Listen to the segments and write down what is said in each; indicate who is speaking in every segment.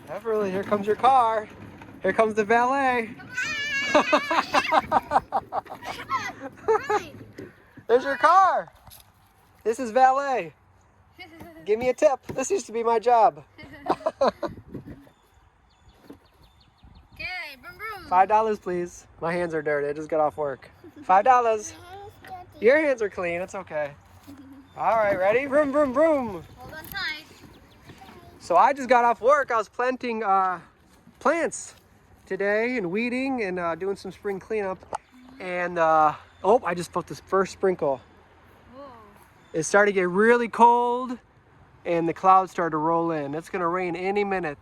Speaker 1: Everly, here comes your car. Here comes the valet. There's your car. This is valet. Give me a tip. This used to be my job.
Speaker 2: Okay, boom boom.
Speaker 1: $5, please. My hands are dirty. I just got off work. $5. Your hands are clean. It's okay. All right, ready? Vroom, vroom, vroom.
Speaker 2: Hold on tight.
Speaker 1: So I just got off work. I was planting plants today and weeding and doing some spring cleanup. And oh, I just felt this first sprinkle.
Speaker 2: Whoa.
Speaker 1: It started to get really cold and the clouds started to roll in. It's gonna rain any minute.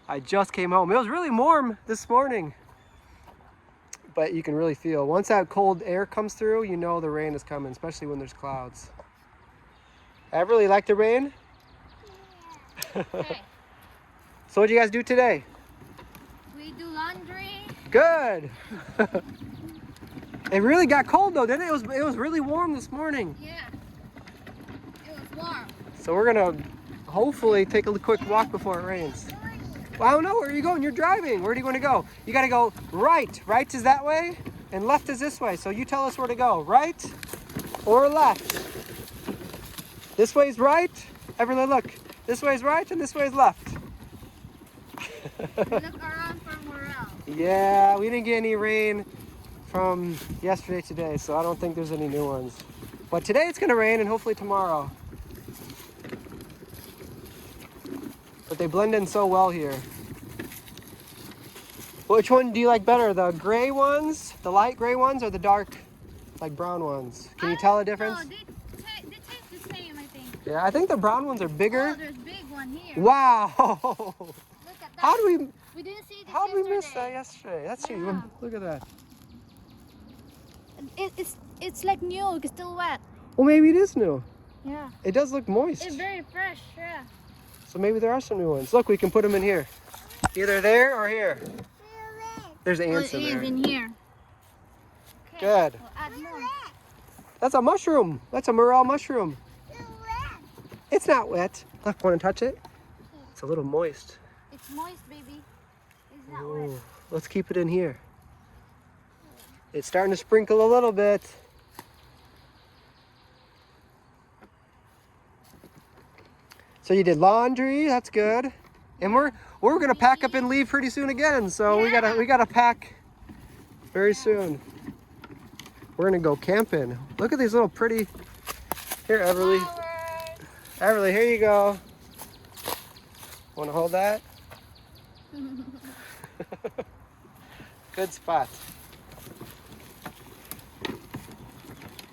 Speaker 1: I just came home. It was really warm this morning, but you can really feel once that cold air comes through, you know the rain is coming, especially when there's clouds. I really like the rain.
Speaker 2: Okay.
Speaker 1: So what did you guys do today?
Speaker 2: We do laundry.
Speaker 1: Good. It really got cold though, didn't it? It was really warm this morning.
Speaker 2: Yeah. It was warm.
Speaker 1: So we're gonna hopefully take a quick walk before it rains. Well, I don't know, where are you going? You're driving. Where do you want to go? You gotta go right. Right is that way and left is this way. So you tell us where to go, right or left? This way is right. Everyone look. This way is right and this way is left.
Speaker 2: Look around for morale.
Speaker 1: Yeah, we didn't get any rain from yesterday today, so I don't think there's any new ones. But today it's gonna rain and hopefully tomorrow. But they blend in so well here. Which one do you like better? The gray ones, the light gray ones, or the dark, like brown ones? Can you tell the difference?
Speaker 2: No, they taste the same, I think.
Speaker 1: Yeah, I think the brown ones are bigger.
Speaker 2: Oh, there's a big one here.
Speaker 1: Wow!
Speaker 2: Look at that.
Speaker 1: How do
Speaker 2: We didn't see this
Speaker 1: how did we miss
Speaker 2: yesterday.
Speaker 1: that yesterday? That's
Speaker 2: Yeah.
Speaker 1: you. Look at that.
Speaker 2: It's like new. It's still wet.
Speaker 1: Well, maybe it is new.
Speaker 2: Yeah.
Speaker 1: It does look moist.
Speaker 2: It's very fresh. Yeah.
Speaker 1: So maybe there are some new ones. Look, we can put them in here. Either there or here. There's ants in there.
Speaker 2: in here. Okay,
Speaker 1: Good.
Speaker 2: We'll add more.
Speaker 1: That's a mushroom. That's a morel mushroom. It's not wet. Look, want to touch it? It's a little moist.
Speaker 2: It's moist, baby. It's not
Speaker 1: Ooh,
Speaker 2: wet.
Speaker 1: let's keep it in here. It's starting to sprinkle a little bit. So you did laundry, that's good. And we're gonna pack up and leave pretty soon again. So we gotta pack very soon. We're gonna go camping. Look at these little pretty. Here, Everly. Everly, here you go. Wanna hold that? Good spot.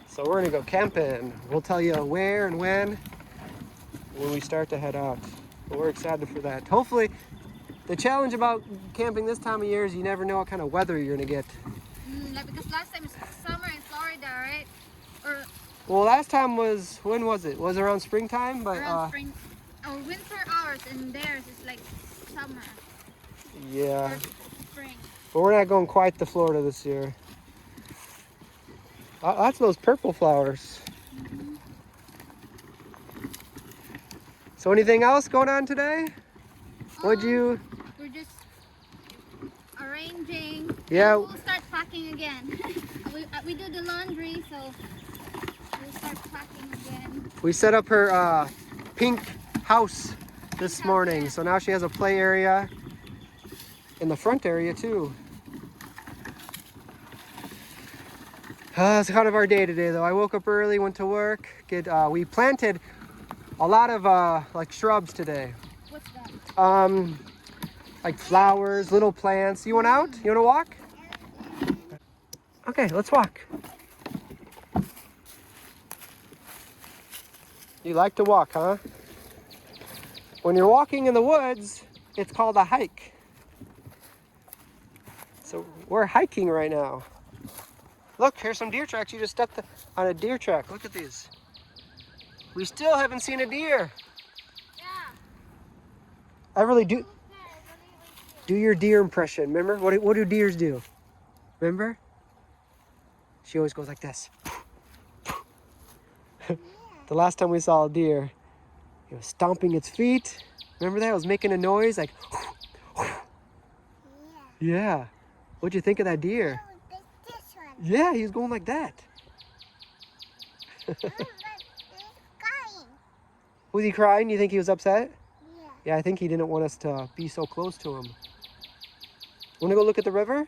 Speaker 1: So we're gonna go camping. We'll tell you where and when we start to head out. But we're excited for that. Hopefully, the challenge about camping this time of year is you never know what kind of weather you're gonna get.
Speaker 2: Like because last time it's summer in Florida, right? Or
Speaker 1: Well, last time was, when was it? Was around springtime? But
Speaker 2: around spring. Or winter hours, and theirs is like summer
Speaker 1: yeah,
Speaker 2: or spring.
Speaker 1: but we're not going quite to Florida this year. That's those purple flowers. So anything else going on today? We're
Speaker 2: just arranging.
Speaker 1: Yeah.
Speaker 2: And we'll start packing again. we do the laundry, so we'll start packing again.
Speaker 1: We set up her pink house this morning. So now she has a play area in the front area too. That's kind of our day today though. I woke up early, went to work. We planted a lot of like shrubs today.
Speaker 2: What's that?
Speaker 1: Like flowers, little plants. You want out? You want to walk? Okay, let's walk. You like to walk, huh? When you're walking in the woods, it's called a hike. So we're hiking right now. Look, here's some deer tracks. You just stepped on a deer track. Look at these. We still haven't seen a deer.
Speaker 2: Yeah.
Speaker 1: I really do. Do your deer impression. Remember? What do deers do? Remember? She always goes like this. The last time we saw a deer, it was stomping its feet Remember that? It was making a noise like. Yeah. What'd you think of that deer?
Speaker 2: Oh, this one.
Speaker 1: Yeah, he was going like that.
Speaker 2: Oh, but it's crying.
Speaker 1: Was he crying? You think he was upset?
Speaker 2: Yeah.
Speaker 1: Yeah, I think he didn't want us to be so close to him. Want to go look at the river?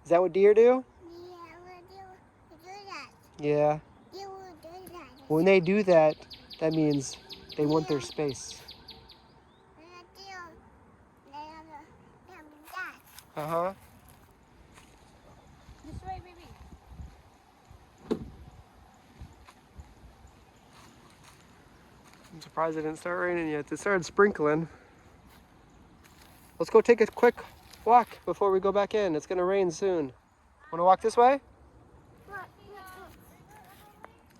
Speaker 1: Is that what deer do?
Speaker 2: Yeah, we'll do that.
Speaker 1: Yeah.
Speaker 2: You will do that.
Speaker 1: When they do that, that means they want their space. Uh-huh.
Speaker 2: This way, baby.
Speaker 1: I'm surprised it didn't start raining yet. It started sprinkling. Let's go take a quick walk before we go back in. It's gonna rain soon. Want to walk this way?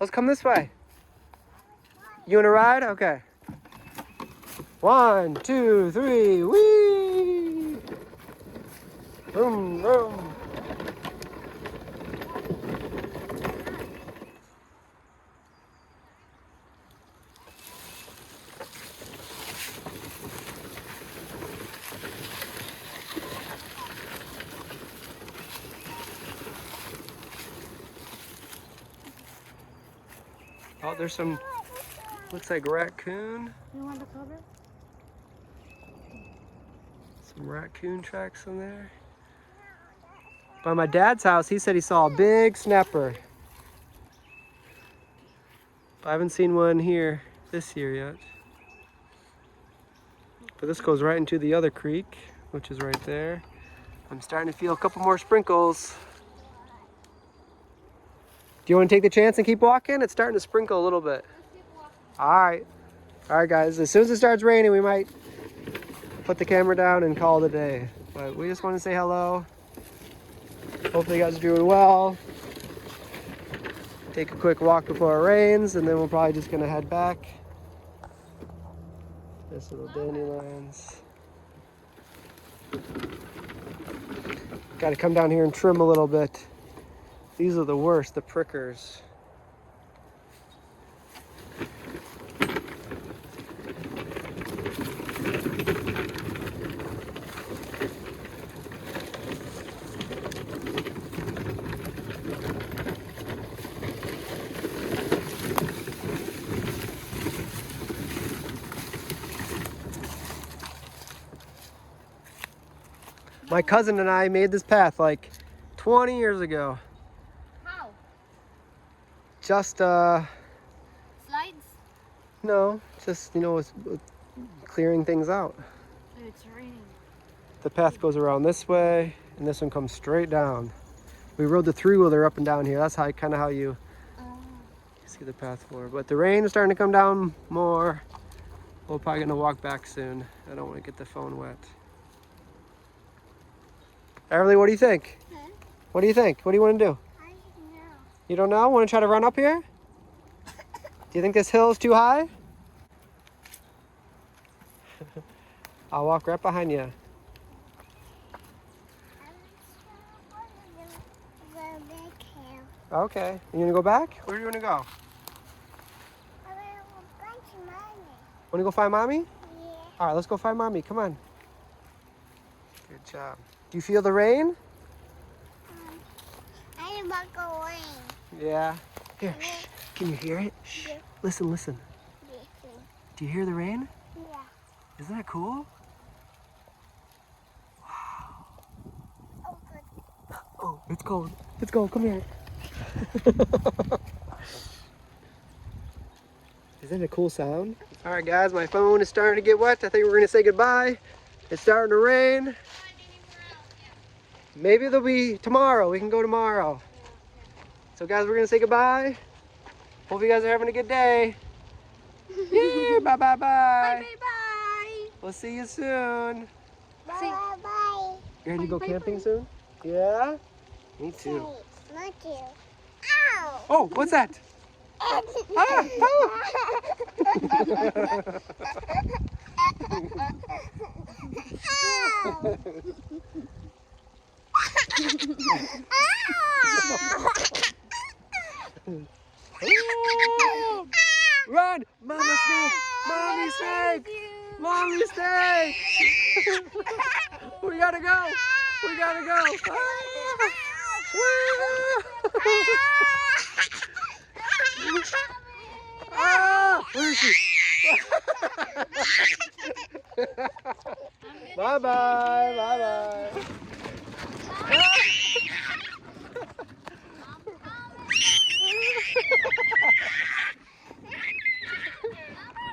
Speaker 1: Let's come this way. You want to ride? Okay. 1, 2, 3, whee! Vroom, vroom. Oh, there's some, looks like raccoon.
Speaker 2: You want the cover?
Speaker 1: Some raccoon tracks in there. By my dad's house, he said he saw a big snapper. But I haven't seen one here this year yet. But this goes right into the other creek, which is right there. I'm starting to feel a couple more sprinkles. Do you want to take the chance and keep walking? It's starting to sprinkle a little bit. All right. All right, guys. As soon as it starts raining, we might put the camera down and call it a day. But we just want to say hello. Hopefully you guys are doing well. Take a quick walk before it rains, and then we're probably just going to head back. This little dandelions. Got to come down here and trim a little bit. These are the worst, the prickers. My cousin and I made this path like 20 years ago.
Speaker 2: How?
Speaker 1: Just,
Speaker 2: Slides?
Speaker 1: no, just, you know, with clearing things out.
Speaker 2: It's raining.
Speaker 1: The path goes around this way, and this one comes straight down. We rode the three-wheeler up and down here. That's how kind of how you see the path for. But the rain is starting to come down more. We're probably gonna walk back soon. I don't want to get the phone wet. Everly, what do you think?
Speaker 2: Huh?
Speaker 1: What do you think? What do you want to do?
Speaker 2: I don't know.
Speaker 1: You don't know? Want to try to run up here? Do you think this hill is too high? I'll walk right behind you. Okay. You gonna go back? Where are you gonna go? Wanna go find mommy?
Speaker 2: Yeah.
Speaker 1: All right, let's go find mommy. Come on. Good job. Do you feel the rain?
Speaker 2: I am not going.
Speaker 1: Yeah. Here. Shh. Can you hear it? Shh.
Speaker 2: Yeah.
Speaker 1: Listen, listen. Do you hear the rain?
Speaker 2: Yeah.
Speaker 1: Isn't that cool?
Speaker 2: Oh, good.
Speaker 1: Oh, it's cold. It's cold. Come here. Isn't it a cool sound? All right, guys, my phone is starting to get wet. I think we're gonna say goodbye. It's starting to rain. Maybe there'll be tomorrow. We can go tomorrow. So, guys, we're gonna say goodbye. Hope you guys are having a good day. Yeah, bye, bye, bye.
Speaker 2: Bye, bye, bye.
Speaker 1: We'll see you soon.
Speaker 2: Bye, bye, bye.
Speaker 1: You ready to go
Speaker 2: Bye,
Speaker 1: camping
Speaker 2: bye.
Speaker 1: soon? Yeah? Me too.
Speaker 2: Me too. Ow!
Speaker 1: Oh, what's that? Ah, oh. Run! Mama snake! Mommy snake! Mommy, stay! We gotta go! We gotta go! Where is she? Bye bye, bye bye.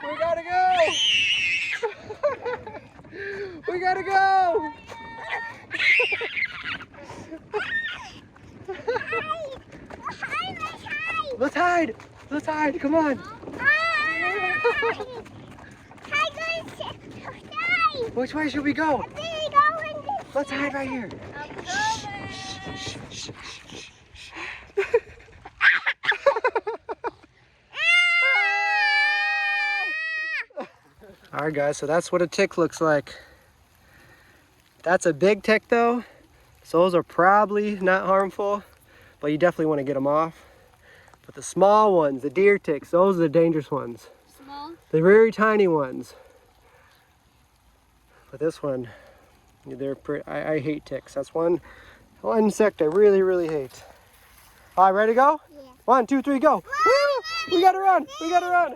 Speaker 1: We gotta go. We gotta go. Let's hide. Let's hide. Come on. Which way should we go? Let's hide right here. All right, guys, so that's what a tick looks like. That's a big tick, though. So those are probably not harmful, but you definitely want to get them off. But the small ones, the deer ticks, those are the dangerous ones.
Speaker 2: Small?
Speaker 1: The very tiny ones. But this one, they're pretty, I hate ticks. That's one insect I really, really hate. All right, ready to go?
Speaker 2: Yeah.
Speaker 1: 1, 2, 3, go. Woo! We gotta run. We gotta run.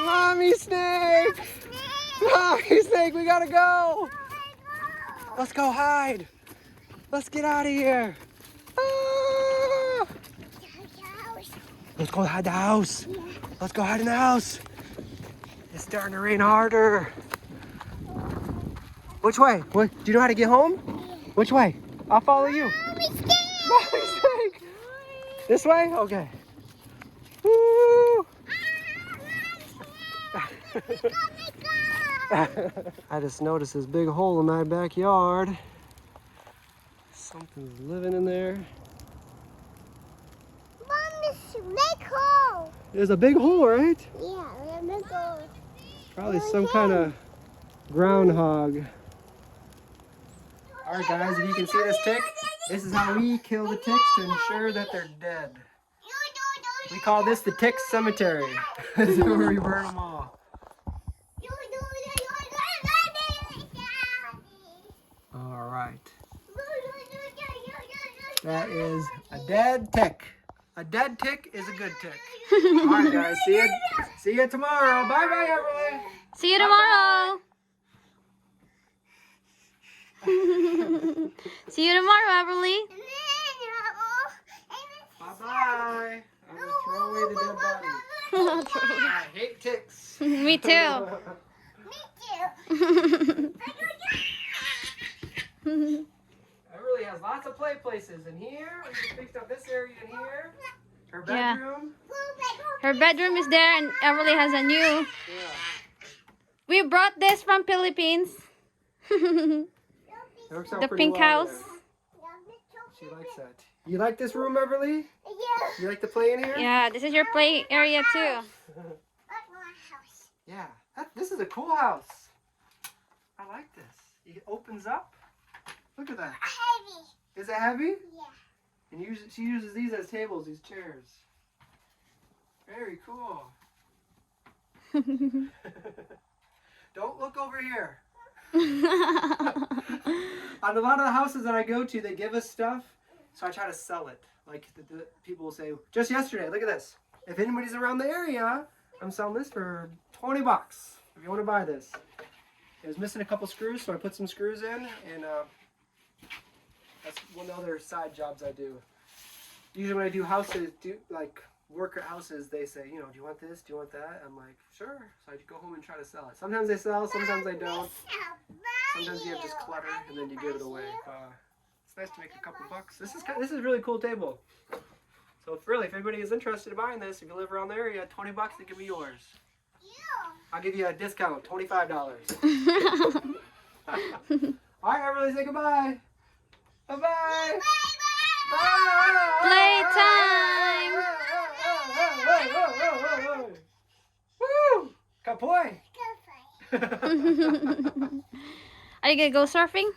Speaker 1: Mommy snake! Mommy snake, we gotta go! Let's go hide. Let's get out of here. Let's go hide the house. Let's go hide in the house. It's starting to rain harder. Which way? What? Do you know how to get home? Which way? I'll follow you. Mommy snake! This way? Okay. Woo! I just noticed this big hole in my backyard. Something's living in there. There's a big hole, right?
Speaker 2: Yeah, a big hole.
Speaker 1: Probably some kind of groundhog. All right, guys, if you can see this tick, this is how we kill the ticks to ensure that they're dead. We call this the tick cemetery. This is where we burn them all. All right. That is a dead tick. A dead tick is a good tick. All right, guys. See you tomorrow. Bye, bye, everyone.
Speaker 2: See you tomorrow. See you tomorrow, Everly.
Speaker 1: Bye, bye. I'm gonna throw away the dead body. I hate ticks.
Speaker 2: Me too.
Speaker 1: Everly has lots of play places in here. We just fixed up this area in here. Her
Speaker 2: Yeah.
Speaker 1: bedroom.
Speaker 2: Her bedroom is there, and Everly has a new.
Speaker 1: Yeah.
Speaker 2: We brought this from Philippines.
Speaker 1: It works out
Speaker 2: The
Speaker 1: pretty
Speaker 2: pink
Speaker 1: well
Speaker 2: house.
Speaker 1: there. She likes that. You like this room, Everly?
Speaker 2: Yeah.
Speaker 1: You like to play in here?
Speaker 2: Yeah, this is your play area too.
Speaker 1: Yeah. This is a cool house. I like this. It opens up. Look at that.
Speaker 2: Heavy.
Speaker 1: Is it heavy?
Speaker 2: Yeah.
Speaker 1: And she uses these as tables, these chairs. Very cool. Don't look over here. On a lot of the houses that I go to, they give us stuff, so I try to sell it. Like the people will say, just yesterday, look at this. If anybody's around the area, I'm selling this for 20 bucks. If you want to buy this. It was missing a couple screws, so I put some screws in, and that's one of the other side jobs I do. Usually when I do houses, work at houses, they say, do you want this? Do you want that? I'm like, sure. So I go home and try to sell it. Sometimes they sell, sometimes they don't. Sometimes you have just clutter and then you give it away. It's nice to make a couple bucks. This is a really cool table. So if anybody is interested in buying this, if you live around the area, 20 bucks, it can be yours. I'll give you a discount, $25. All right, everybody, say goodbye. Bye-bye. Bye.
Speaker 2: Playtime.
Speaker 1: Woo! Kapoy!
Speaker 2: Are you gonna go surfing?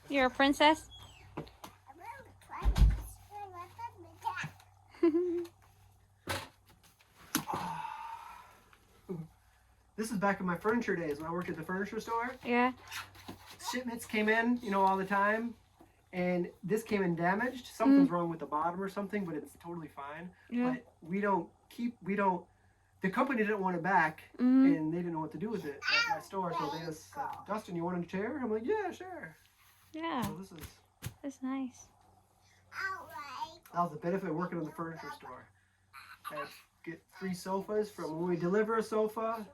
Speaker 2: You're a princess?
Speaker 1: This is back in my furniture days when I worked at the furniture store.
Speaker 3: Yeah.
Speaker 1: Shipments came in, all the time. And this came in damaged. Something's wrong with the bottom or something, but it's totally fine.
Speaker 3: Yeah.
Speaker 1: But the company didn't want it back, and they didn't know what to do with it at my store, so they just said, Dustin, you want a chair? I'm like, yeah, sure.
Speaker 3: Yeah.
Speaker 1: So this is...
Speaker 3: That's nice.
Speaker 1: That was the benefit of working in the furniture store. I'd get free sofas from when we deliver a sofa.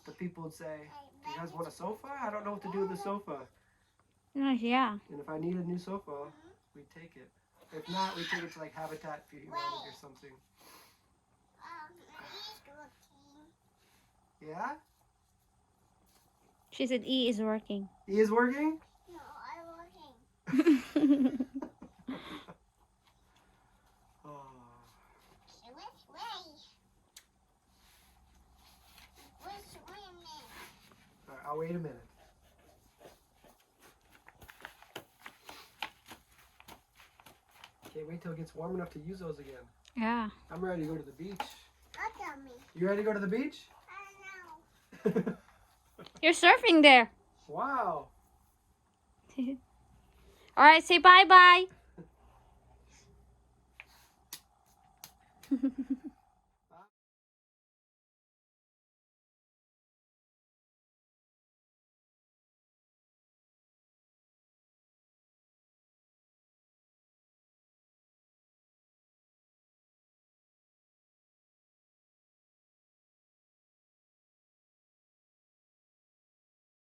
Speaker 1: The people would say, do you guys want a sofa? I don't know what to do with the sofa.
Speaker 3: Nice, yeah.
Speaker 1: And if I need a new sofa, we'd take it. If not, we'd take it to like Habitat for Humanity or something. Yeah?
Speaker 3: She said E is working.
Speaker 1: E is working?
Speaker 2: No, I'm working.
Speaker 1: Oh. All right, I'll wait a minute. Can't wait till it gets warm enough to use those again.
Speaker 3: Yeah.
Speaker 1: I'm ready to go to the beach.
Speaker 2: Look at me.
Speaker 1: You ready to go to the beach?
Speaker 2: I know.
Speaker 3: You're surfing there.
Speaker 1: Wow.
Speaker 3: All right, say bye-bye.